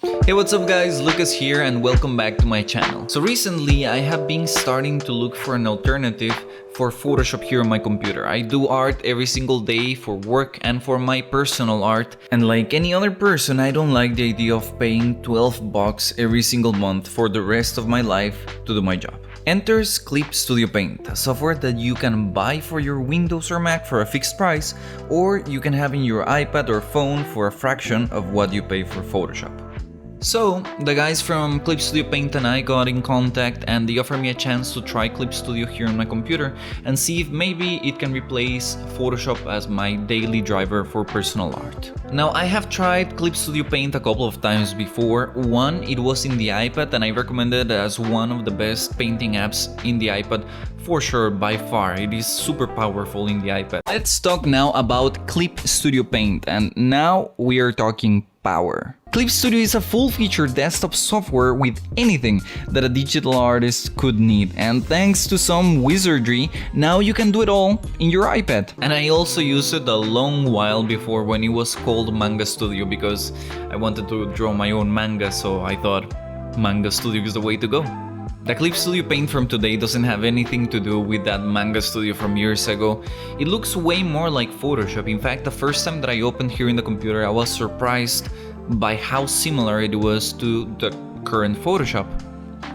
Hey, what's up guys, Lucas here and welcome back to my channel. So recently I have been starting to look for an alternative for Photoshop here on my computer. I do art every single day for work and for my personal art, and like any other person, I don't like the idea of paying 12 bucks every single month for the rest of my life to do my job. Enters Clip Studio Paint, a software that you can buy for your Windows or Mac for a fixed price, or you can have in your iPad or phone for a fraction of what you pay for Photoshop. So, the guys from Clip Studio Paint and I got in contact and they offered me a chance to try Clip Studio here on my computer and see if maybe it can replace Photoshop as my daily driver for personal art. Now, I have tried Clip Studio Paint a couple of times before. One, it was in the iPad and I recommend it as one of the best painting apps in the iPad. For sure, by far, it is super powerful in the iPad. Let's talk now about Clip Studio Paint, and now we are talking power. Clip Studio is a full-featured desktop software with anything that a digital artist could need, and thanks to some wizardry, now you can do it all in your iPad. And I also used it a long while before when it was called Manga Studio because I wanted to draw my own manga, so I thought Manga Studio is the way to go. The Clip Studio Paint from today doesn't have anything to do with that Manga Studio from years ago. It looks way more like Photoshop. In fact, the first time that I opened here in the computer, I was surprised by how similar it was to the current Photoshop.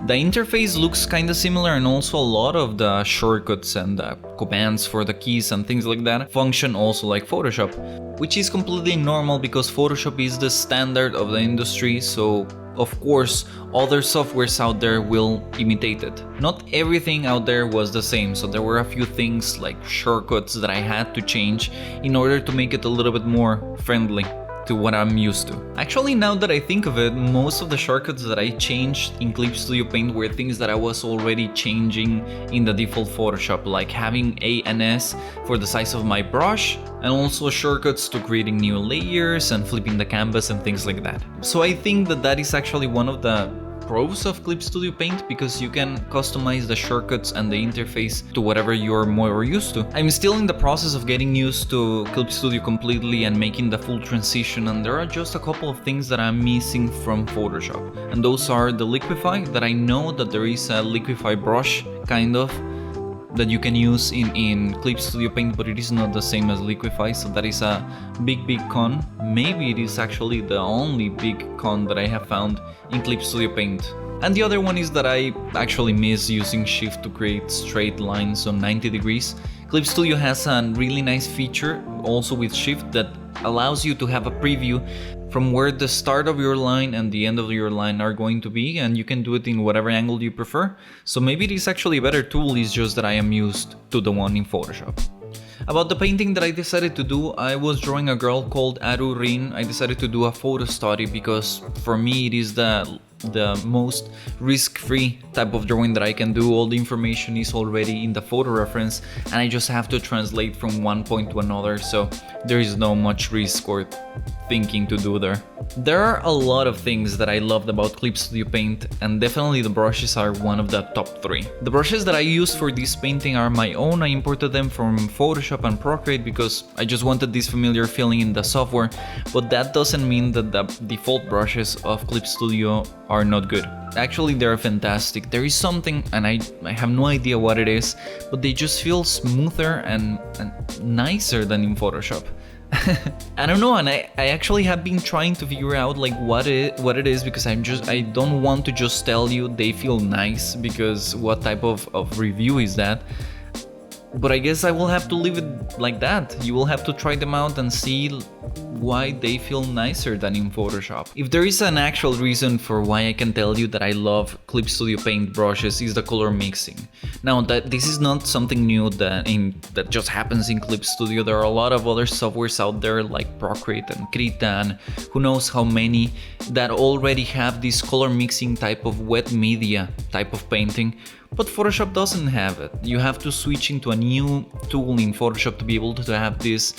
The interface looks kinda similar, and also a lot of the shortcuts and the commands for the keys and things like that function also like Photoshop, which is completely normal because Photoshop is the standard of the industry, so of course other softwares out there will imitate it. Not everything out there was the same, so there were a few things like shortcuts that I had to change in order to make it a little bit more friendly to what I'm used to. Actually, now that I think of it, most of the shortcuts that I changed in Clip Studio Paint were things that I was already changing in the default Photoshop, like having A and S for the size of my brush, and also shortcuts to creating new layers and flipping the canvas and things like that. So I think that that is actually one of the pros of Clip Studio Paint, because you can customize the shortcuts and the interface to whatever you're more used to. I'm still in the process of getting used to Clip Studio completely and making the full transition, and there are just a couple of things that I'm missing from Photoshop, and those are the LIQUIFY, that I know that there is a LIQUIFY brush kind of that you can use in Clip Studio Paint, but it is not the same as LIQUIFY, so that is a big con. Maybe it is actually the only big con that I have found in Clip Studio Paint. And the other one is that I actually miss using Shift to create straight lines on 90 degrees. Clip Studio has a really nice feature also with Shift that allows you to have a preview from where the start of your line and the end of your line are going to be, and you can do it in whatever angle you prefer. So maybe it is actually a better tool, it's just that I am used to the one in Photoshop. About the painting that I decided to do, I was drawing a girl called Aru Rin. I decided to do a photo study because for me it is the most risk-free type of drawing that I can do. All the information is already in the photo reference and I just have to translate from one point to another, so there is no much risk or thinking to do there. There are a lot of things that I loved about Clip Studio Paint, and definitely the brushes are one of the top 3. The brushes that I use for this painting are my own. I imported them from Photoshop and Procreate because I just wanted this familiar feeling in the software, but that doesn't mean that the default brushes of Clip Studio are not good. Actually, they're fantastic. There is something, and I have no idea what it is, but they just feel smoother and nicer than in Photoshop. I don't know, and I actually have been trying to figure out like what it is, because I don't want to just tell you they feel nice, because what type of review is that? But I guess I will have to leave it like that. You will have to try them out and see why they feel nicer than in Photoshop. If there is an actual reason for why I can tell you that I love Clip Studio Paint brushes, is the color mixing. Now, that this is not something new that just happens in Clip Studio. There are a lot of other softwares out there like Procreate and Krita and who knows how many that already have this color mixing type of wet media type of painting. But Photoshop doesn't have it. You have to switch into a new tool in Photoshop to be able to have this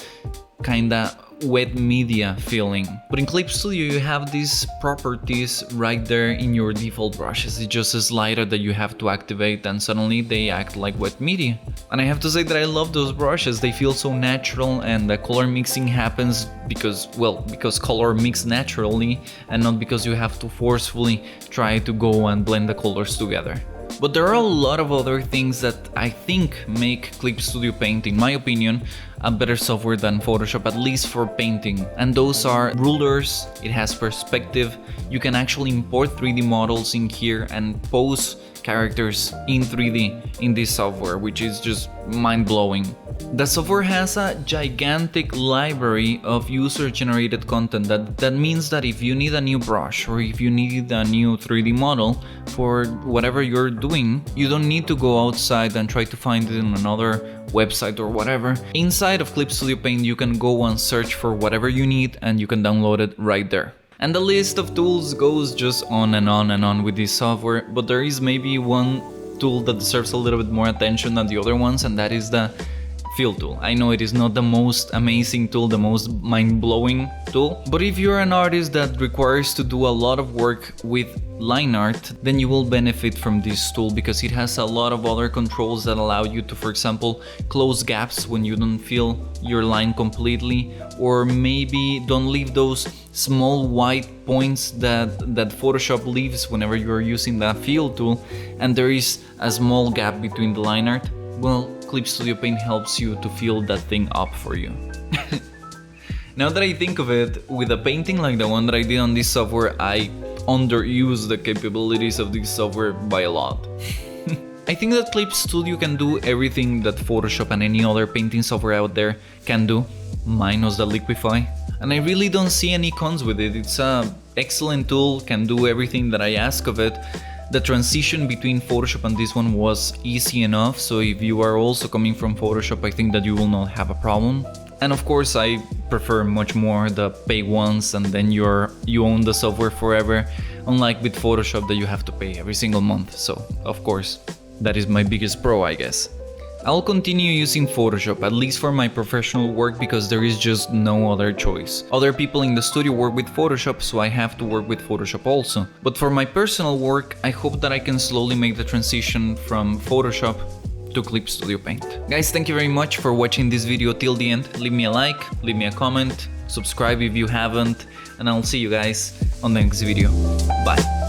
kinda wet media feeling. But in Clip Studio you have these properties right there in your default brushes. It's just a slider that you have to activate and suddenly they act like wet media. And I have to say that I love those brushes. They feel so natural, and the color mixing happens because color mix naturally and not because you have to forcefully try to go and blend the colors together. But there are a lot of other things that I think make Clip Studio Paint, in my opinion, a better software than Photoshop, at least for painting. And those are rulers, it has perspective, you can actually import 3D models in here and pose characters in 3D in this software, which is just mind-blowing. The software has a gigantic library of user-generated content. That means that if you need a new brush or if you need a new 3D model for whatever you're doing, you don't need to go outside and try to find it in another website or whatever. Inside of Clip Studio Paint you can go and search for whatever you need and you can download it right there. And the list of tools goes just on and on and on with this software, but there is maybe one tool that deserves a little bit more attention than the other ones, and that is the fill tool. I know it is not the most amazing tool, the most mind-blowing tool, but if you're an artist that requires to do a lot of work with line art, then you will benefit from this tool because it has a lot of other controls that allow you to, for example, close gaps when you don't fill your line completely, or maybe don't leave those small white points that Photoshop leaves whenever you're using the fill tool and there is a small gap between the line art. Well, Clip Studio Paint helps you to fill that thing up for you. Now that I think of it, with a painting like the one that I did on this software, I underuse the capabilities of this software by a lot. I think that Clip Studio can do everything that Photoshop and any other painting software out there can do, minus the LIQUIFY. And I really don't see any cons with it. It's an excellent tool, can do everything that I ask of it. The transition between Photoshop and this one was easy enough, so if you are also coming from Photoshop, I think that you will not have a problem. And of course I prefer much more the pay once and then you own the software forever, unlike with Photoshop that you have to pay every single month. So of course that is my biggest pro, I guess. I'll continue using Photoshop, at least for my professional work, because there is just no other choice. Other people in the studio work with Photoshop, so I have to work with Photoshop also. But for my personal work, I hope that I can slowly make the transition from Photoshop to Clip Studio Paint. Guys, thank you very much for watching this video till the end. Leave me a like, leave me a comment, subscribe if you haven't, and I'll see you guys on the next video. Bye.